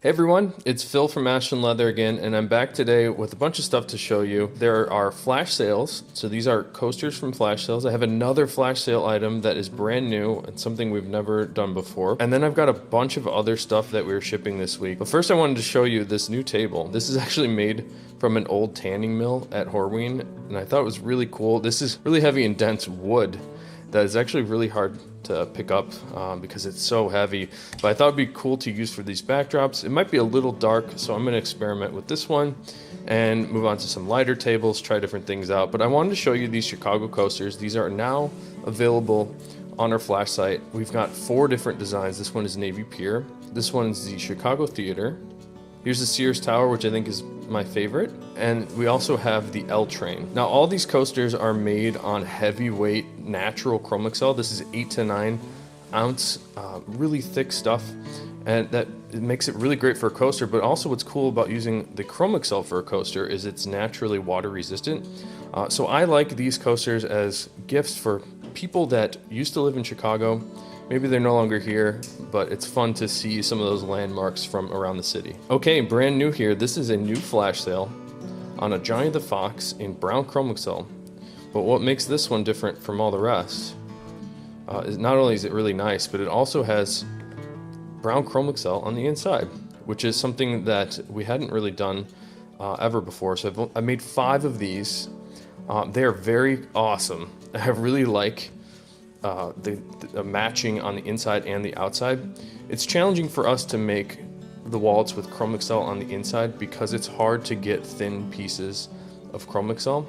Hey everyone, it's Phil from Ashland Leather again, and I'm back today with a bunch of stuff to show you. There are flash sales, so these are coasters from flash sales. I have another flash sale item that is brand new and something we've never done before. And then I've got a bunch of other stuff that we're shipping this week. But first I wanted to show you this new table. This is actually made from an old tanning mill at Horween, and I thought it was really cool. This is really heavy and dense wood that is actually really hard to pick up because it's so heavy, but I thought it'd be cool to use for these backdrops. It might be a little dark, so I'm going to experiment with this one and move on to some lighter tables, try different things out. But I wanted to show you these Chicago coasters. These are now available on our flash site. We've got 4 different designs. This one is Navy Pier, this one is the Chicago Theater, here's the Sears Tower, which I think is my favorite, and we also have the L train. Now all these coasters are made on heavyweight natural Chromexcel. This is 8 to 9 ounce, really thick stuff, and that it makes it really great for a coaster. But also what's cool about using the Chromexcel for a coaster is it's naturally water resistant. So I like these coasters as gifts for people that used to live in Chicago. Maybe they're no longer here, but it's fun to see some of those landmarks from around the city. Okay, brand new here. This is a new flash sale on a Johnny the Fox in brown Chromexcel. But what makes this one different from all the rest is not only is it really nice, but it also has brown Chromexcel on the inside, which is something that we hadn't really done ever before. So I made 5 of these. They're very awesome. I really like the matching on the inside and the outside. It's challenging for us to make the wallets with Chromexcel on the inside because it's hard to get thin pieces of Chromexcel.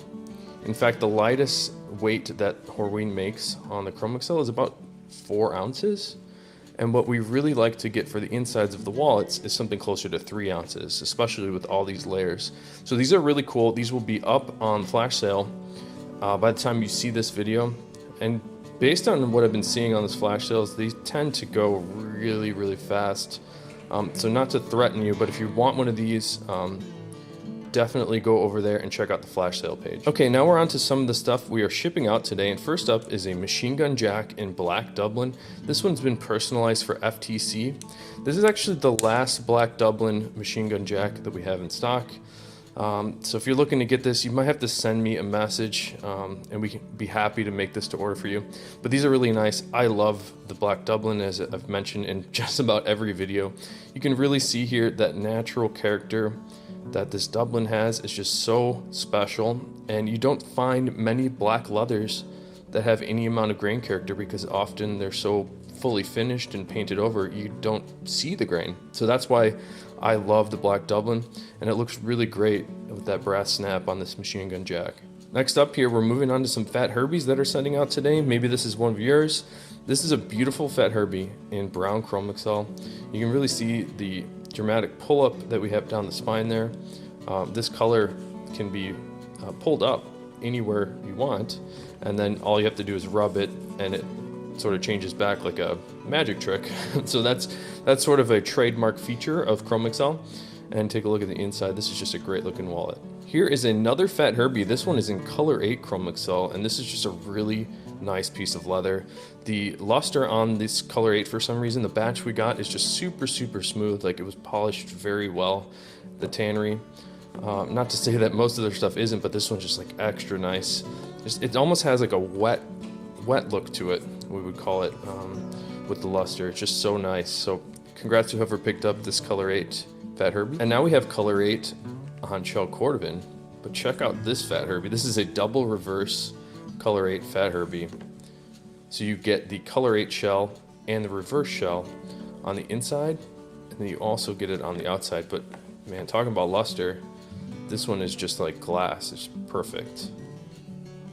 In fact, the lightest weight that Horween makes on the Chromexcel is about 4 ounces. And what we really like to get for the insides of the wallets is something closer to 3 ounces, especially with all these layers. So these are really cool. These will be up on flash sale by the time you see this video. And based on what I've been seeing on these flash sales, these tend to go really, really fast. So not to threaten you, but if you want one of these, definitely go over there and check out the flash sale page. Okay, now we're on to some of the stuff we are shipping out today. And first up is a machine gun jack in black Dublin. This one's been personalized for FTC. This is actually the last black Dublin machine gun jack that we have in stock. So if you're looking to get this, you might have to send me a message and we can be happy to make this to order for you. But these are really nice. I love the black Dublin, as I've mentioned in just about every video. You can really see here that natural character that this Dublin has is just so special, and you don't find many black leathers that have any amount of grain character because often they're so fully finished and painted over you don't see the grain. So that's why I love the black Dublin, and it looks really great with that brass snap on this machine gun jack. Next up here, we're moving on to some Fat Herbies that are sending out today. Maybe this is one of yours. This is a beautiful Fat Herbie in brown Chromexcel. You can really see the dramatic pull-up that we have down the spine there. This color can be pulled up anywhere you want, and then all you have to do is rub it and it sort of changes back like a magic trick. So that's sort of a trademark feature of Chromexcel. And take a look at the inside. This is just a great looking wallet. Here is another Fat Herbie. This one is in color 8 Chromexcel, and this is just a really nice piece of leather. The luster on this color 8, for some reason, the batch we got is just super smooth, like it was polished very well. The tannery, not to say that most of their stuff isn't, but this one's just like extra nice. It almost has like a wet look to it, we would call it, with the luster. It's just so nice. So congrats to whoever picked up this color 8 Fat Herbie. And now we have color 8 on shell cordovan, but check out this Fat Herbie. This is a double reverse color 8 Fat Herbie. So you get the color 8 shell and the reverse shell on the inside, and then you also get it on the outside. But man, talking about luster, this one is just like glass. It's perfect.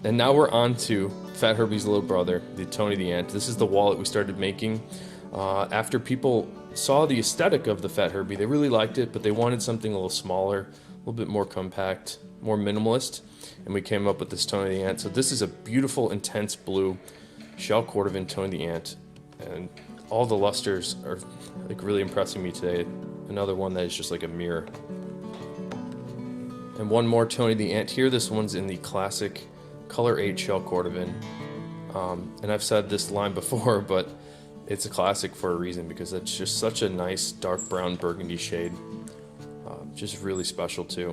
And now we're on to Fat Herbie's little brother, the Tony the Ant. This is the wallet we started making after people saw the aesthetic of the Fat Herbie. They really liked it, but they wanted something a little smaller, a little bit more compact, more minimalist, and we came up with this Tony the Ant. So this is a beautiful, intense blue shell cordovan Tony the Ant, and all the lusters are like really impressing me today. Another one that is just like a mirror. And one more Tony the Ant here. This one's in the classic color 8 shell cordovan. And I've said this line before, but it's a classic for a reason because it's just such a nice dark brown burgundy shade. Just really special too.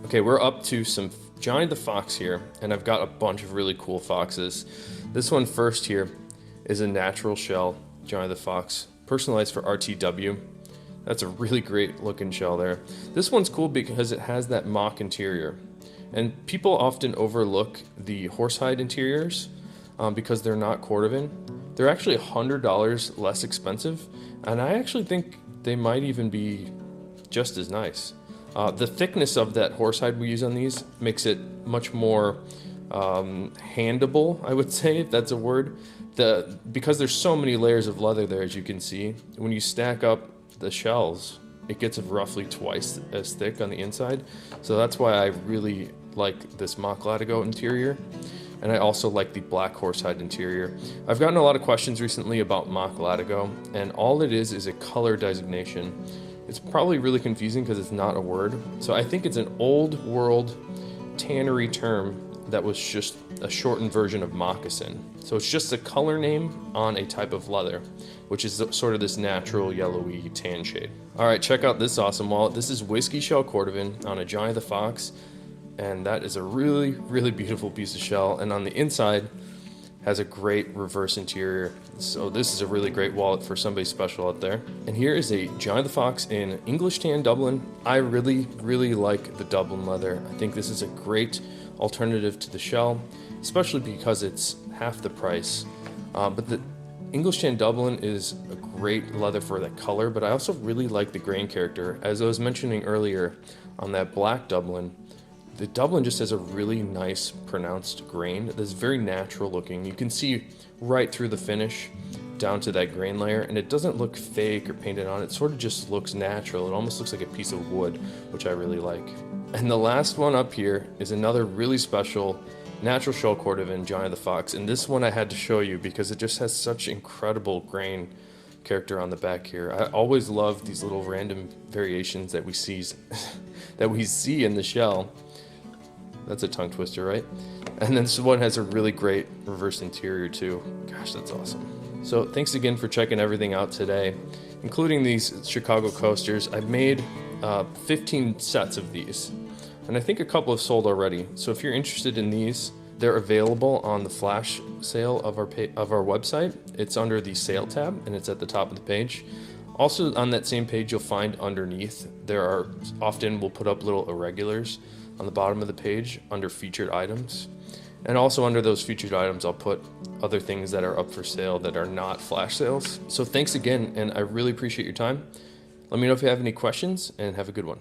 Okay, we're up to some Johnny the Fox here, and I've got a bunch of really cool foxes. This one first here is a natural shell Johnny the Fox, personalized for RTW. That's a really great looking shell there. This one's cool because it has that mock interior. And people often overlook the Horsehide interiors because they're not cordovan. They're actually $100 less expensive, and I actually think they might even be just as nice. The thickness of that horsehide we use on these makes it much more handable, I would say, if that's a word. Because there's so many layers of leather there, as you can see, when you stack up the shells, it gets roughly twice as thick on the inside. So that's why I really like this mock Latigo interior. And I also like the black horsehide interior. I've gotten a lot of questions recently about mock Latigo, and all it is a color designation. It's probably really confusing because it's not a word. So I think it's an old world tannery term that was just a shortened version of moccasin. So it's just a color name on a type of leather, which is sort of this natural yellowy tan shade. All right, check out this awesome wallet. This is Whiskey Shell Cordovan on a Johnny the Fox, and that is a really, really beautiful piece of shell. And on the inside, has a great reverse interior. So this is a really great wallet for somebody special out there. And here is a Johnny the Fox in English tan Dublin. I really, really like the Dublin leather. I think this is a great alternative to the shell, especially because it's half the price. But the English tan Dublin is a great leather for that color, but I also really like the grain character. As I was mentioning earlier on that black Dublin, the Dublin just has a really nice pronounced grain that's very natural looking. You can see right through the finish down to that grain layer, and it doesn't look fake or painted on. It sort of just looks natural. It almost looks like a piece of wood, which I really like. And the last one up here is another really special natural shell cordovan Johnny the Fox, and this one I had to show you because it just has such incredible grain character on the back here. I always love these little random variations that we see in the shell. That's a tongue twister, right? And then this one has a really great reverse interior too. Gosh, that's awesome. So thanks again for checking everything out today, including these Chicago coasters. I've made 15 sets of these, and I think a couple have sold already. So if you're interested in these, they're available on the flash sale of our website. It's under the sale tab, and it's at the top of the page. Also on that same page, you'll find underneath, we'll put up little irregulars on the bottom of the page under featured items. And also under those featured items, I'll put other things that are up for sale that are not flash sales. So thanks again, and I really appreciate your time. Let me know if you have any questions, and have a good one.